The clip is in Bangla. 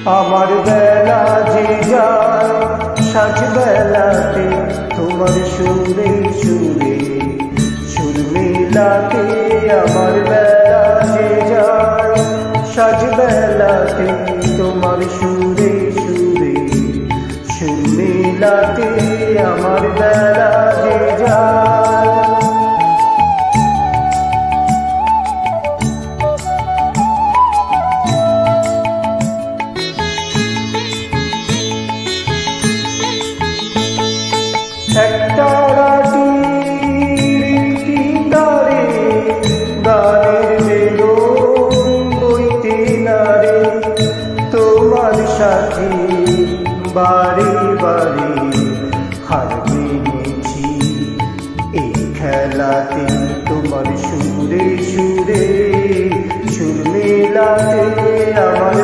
আমার বেলা যে যায় সাজ বেলাতে তোমার সুরে সুরে সুর মিলাতে। আমার বেলা যে যায় সাজ বেলাতে তোমার সুরে সুরে সুর মিলাতে। আমার বেলা যে যায় একটা রাতির তারে গানের বেদন বইতে নারে। তোমার সাথে বারে বারে হার মেনেছি এই খেলাতে। তোমার সুরে সুরে সুর মেলাতে আমার